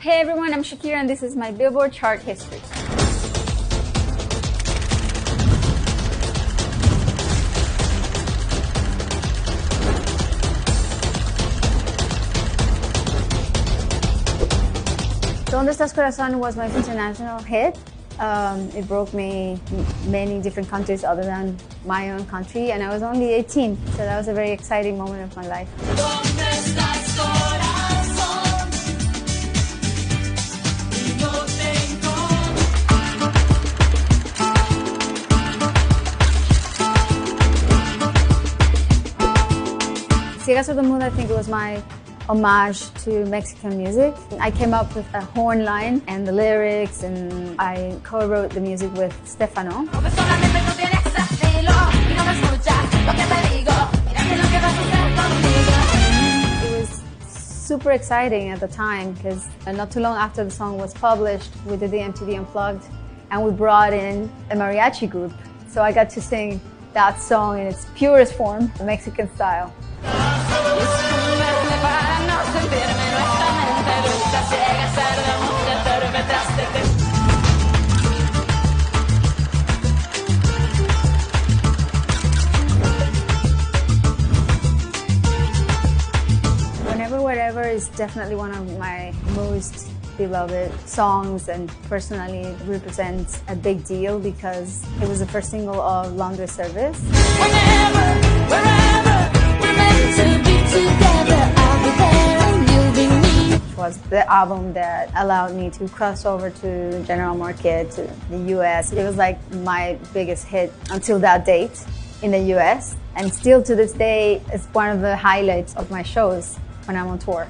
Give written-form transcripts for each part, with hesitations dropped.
Hey everyone, I'm Shakira and this is my Billboard chart history. Donde Estás Corazón was my international hit. It broke me many different countries other than my own country, and I was only 18, so that was a very exciting moment of my life. Ciegas of the Moon, I think it was my homage to Mexican music. I came up with a horn line and the lyrics, and I co-wrote the music with Stefano. It was super exciting at the time because not too long after the song was published, we did the MTV Unplugged and we brought in a mariachi group. So I got to sing that song in its purest form, the Mexican style. Whenever, Wherever is definitely one of my most beloved songs, and personally it represents a big deal because it was the first single of Laundry Service. Whenever, wherever, we're meant to be together, I'll be there and you'll be me. It was the album that allowed me to cross over to the general market, to the US. It was like my biggest hit until that date in the US, and still to this day it's one of the highlights of my shows when I'm on tour.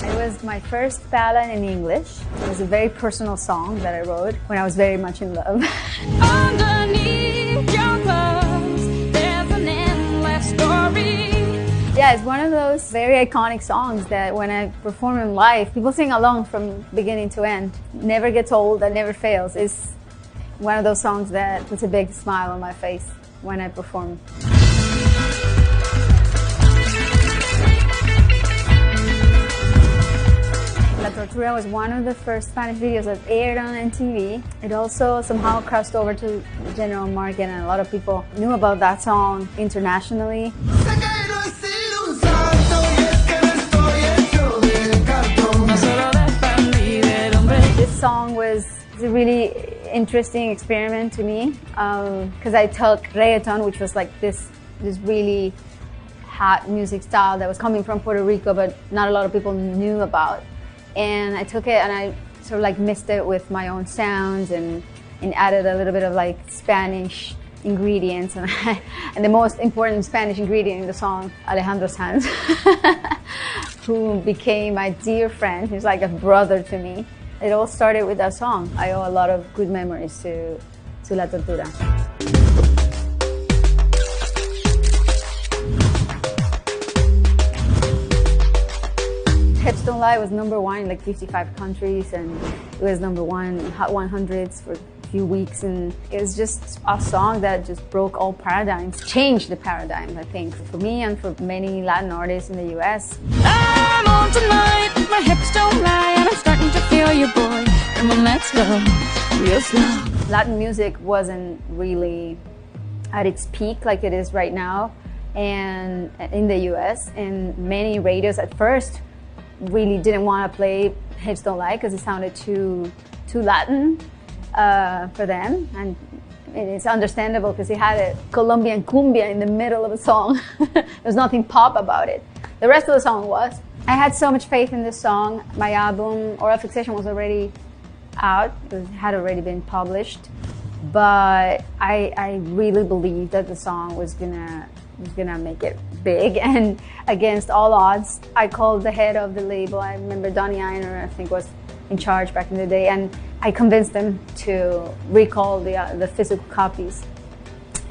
It was my first ballad in English. It was a very personal song that I wrote when I was very much in love. Underneath your clothes, there's an endless story. Yeah, it's one of those very iconic songs that when I perform in live, people sing along from beginning to end. Never gets old, and never fails. It's one of those songs that puts a big smile on my face when I perform. La Tortura was one of the first Spanish videos that aired on MTV. It also somehow crossed over to the general market, and a lot of people knew about that song internationally. This song was a really interesting experiment to me because I took reggaeton, which was like this really hot music style that was coming from Puerto Rico, but not a lot of people knew about. And I took it and I sort of like mixed it with my own sounds and added a little bit of like Spanish ingredients. And the most important Spanish ingredient in the song, Alejandro Sanz, who became my dear friend. He's like a brother to me. It all started with that song. I owe a lot of good memories to La Tortura. Hips Don't Lie was #1 in like 55 countries, and it was #1 in Hot 100s for a few weeks, and it was just a song that just broke all paradigms, changed the paradigm, I think, for me and for many Latin artists in the US. I'm on tonight, my hips don't lie, and I'm starting to feel you, boy. Come on, let's go, real slow. Latin music wasn't really at its peak like it is right now, and in the US, and many radios at first really didn't want to play Hips Don't Lie because it sounded too Latin for them, and it's understandable because it had a Colombian cumbia in the middle of the song. There's nothing pop about it. The rest of the song was. I had so much faith in this song. My album, Oral Fixation, was already out. It had already been published, but I really believed that the song was gonna make it big, and against all odds, I called the head of the label. I remember Donnie Einer, I think, was in charge back in the day, and I convinced them to recall the physical copies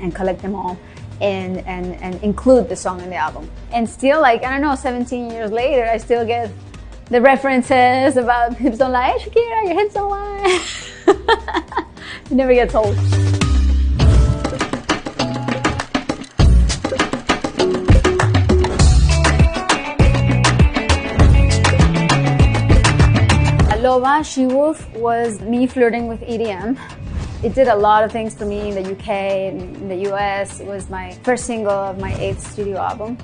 and collect them all and include the song in the album. And still, like, I don't know, 17 years later, I still get the references about hips don't lie. Hey, Shakira, your hips don't lie. It never gets old. Waka She Wolf was me flirting with EDM. It did a lot of things for me in the UK and in the US. It was my first single of my 8th studio album,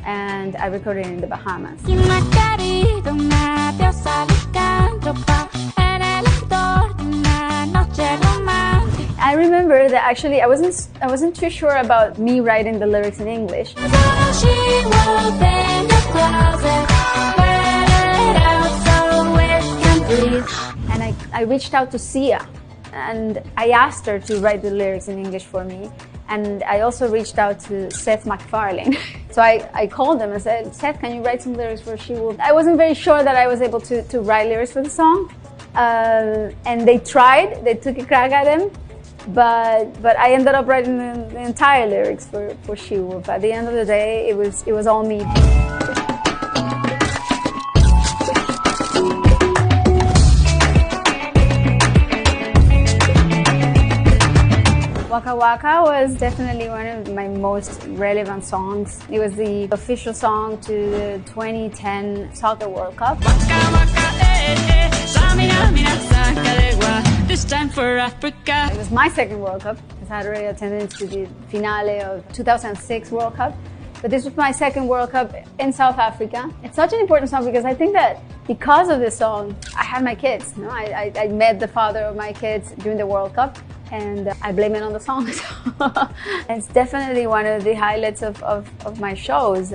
and I recorded it in the Bahamas. I remember that actually I wasn't too sure about me writing the lyrics in English. And I reached out to Sia, and I asked her to write the lyrics in English for me. And I also reached out to Seth MacFarlane. So I called him and said, Seth, can you write some lyrics for She Wolf? I wasn't very sure that I was able to write lyrics for the song. And they tried, they took a crack at him, but I ended up writing the entire lyrics for She Wolf. At the end of the day, it was all me. Waka Waka was definitely one of my most relevant songs. It was the official song to the 2010 Soccer World Cup. This time for Africa. It was my second World Cup, because I had already attended to the finale of 2006 World Cup. But this was my second World Cup in South Africa. It's such an important song because I think that because of this song, I had my kids. You know, I met the father of my kids during the World Cup, and I blame it on the song. It's definitely one of the highlights of my shows.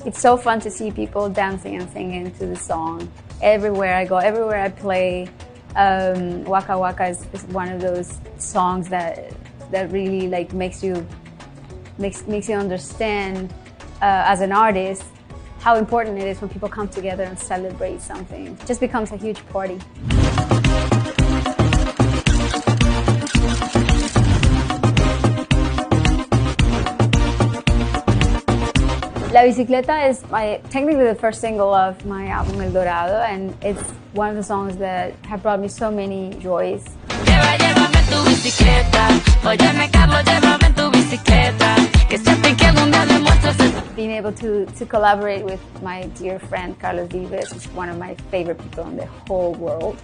It's so fun to see people dancing and singing to the song. Everywhere I go, everywhere I play, Waka Waka is one of those songs that really like makes you understand as an artist how important it is when people come together and celebrate something. It just becomes a huge party. La Bicicleta is technically the first single of my album El Dorado, and it's one of the songs that have brought me so many joys. Being able to collaborate with my dear friend Carlos Vives, who's one of my favorite people in the whole world.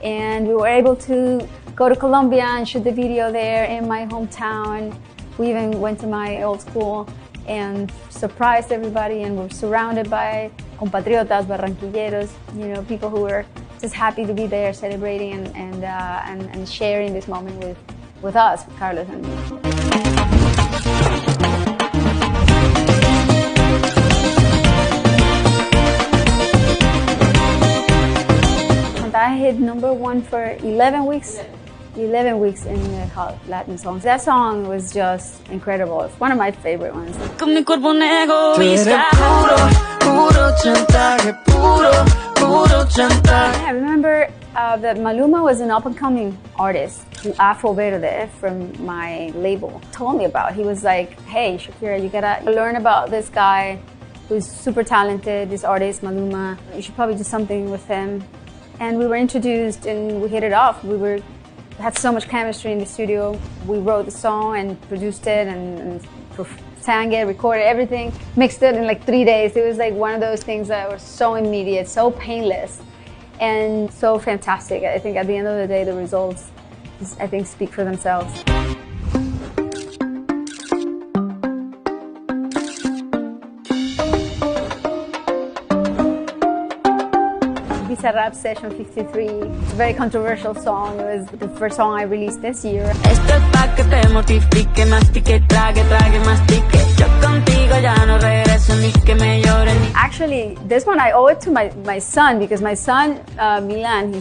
And we were able to go to Colombia and shoot the video there in my hometown. We even went to my old school and surprised everybody, and we're surrounded by compatriotas, barranquilleros, you know, people who were just happy to be there celebrating and sharing this moment with us, with Carlos and me. I hit #1 for 11 weeks. 11 weeks in the Hot Latin songs. That song was just incredible. It's one of my favorite ones. I remember that Maluma was an up-and-coming artist who Afro Verde from my label told me about. He was like, hey, Shakira, you gotta learn about this guy who's super talented, this artist, Maluma. You should probably do something with him. And we were introduced and we hit it off. We had so much chemistry in the studio. We wrote the song and produced it and sang it, recorded everything, mixed it in like 3 days. It was like one of those things that were so immediate, so painless, and so fantastic. I think at the end of the day, the results, I think, speak for themselves. Bizarrap Session 53. It's a very controversial song. It was the first song I released this year. Actually, this one I owe it to my son, because my son, Milan,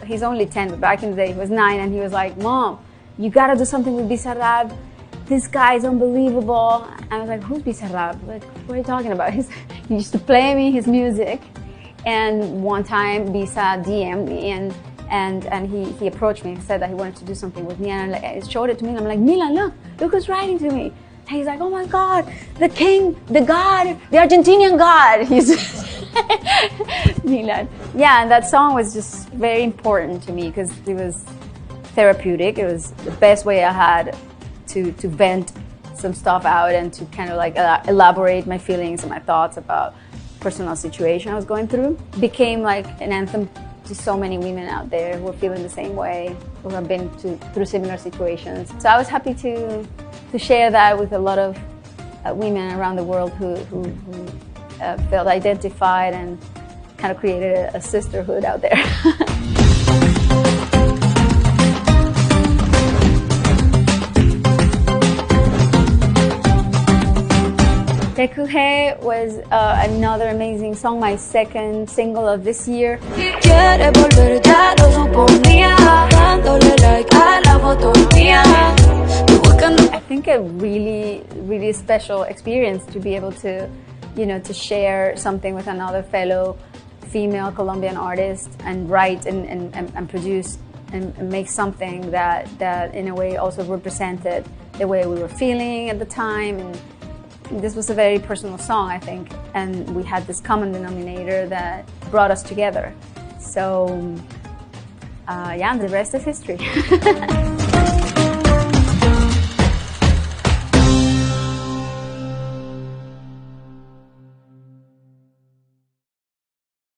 he's only 10, but back in the day he was 9, and he was like, Mom, you gotta do something with Bizarrap. This guy is unbelievable. And I was like, who's Bizarrap? Like, what are you talking about? He used to play me his music. And one time, Bisa DM'd me and he approached me and said that he wanted to do something with me. And I showed it to me, and I'm like, Milan, look who's writing to me. And he's like, oh my God, the king, the God, the Argentinian God. He's Milan. Yeah, and that song was just very important to me because it was therapeutic. It was the best way I had to vent some stuff out and to kind of like elaborate my feelings and my thoughts about personal situation I was going through. Became like an anthem to so many women out there who are feeling the same way, who have been through similar situations. So I was happy to share that with a lot of women around the world who felt identified and kind of created a sisterhood out there. Trayectoria was another amazing song, my second single of this year. I think a really special experience to be able to, to share something with another fellow female Colombian artist and write and produce and make something that in a way also represented the way we were feeling at the time. And this was a very personal song, I think, and we had this common denominator that brought us together. So, yeah, the rest is history.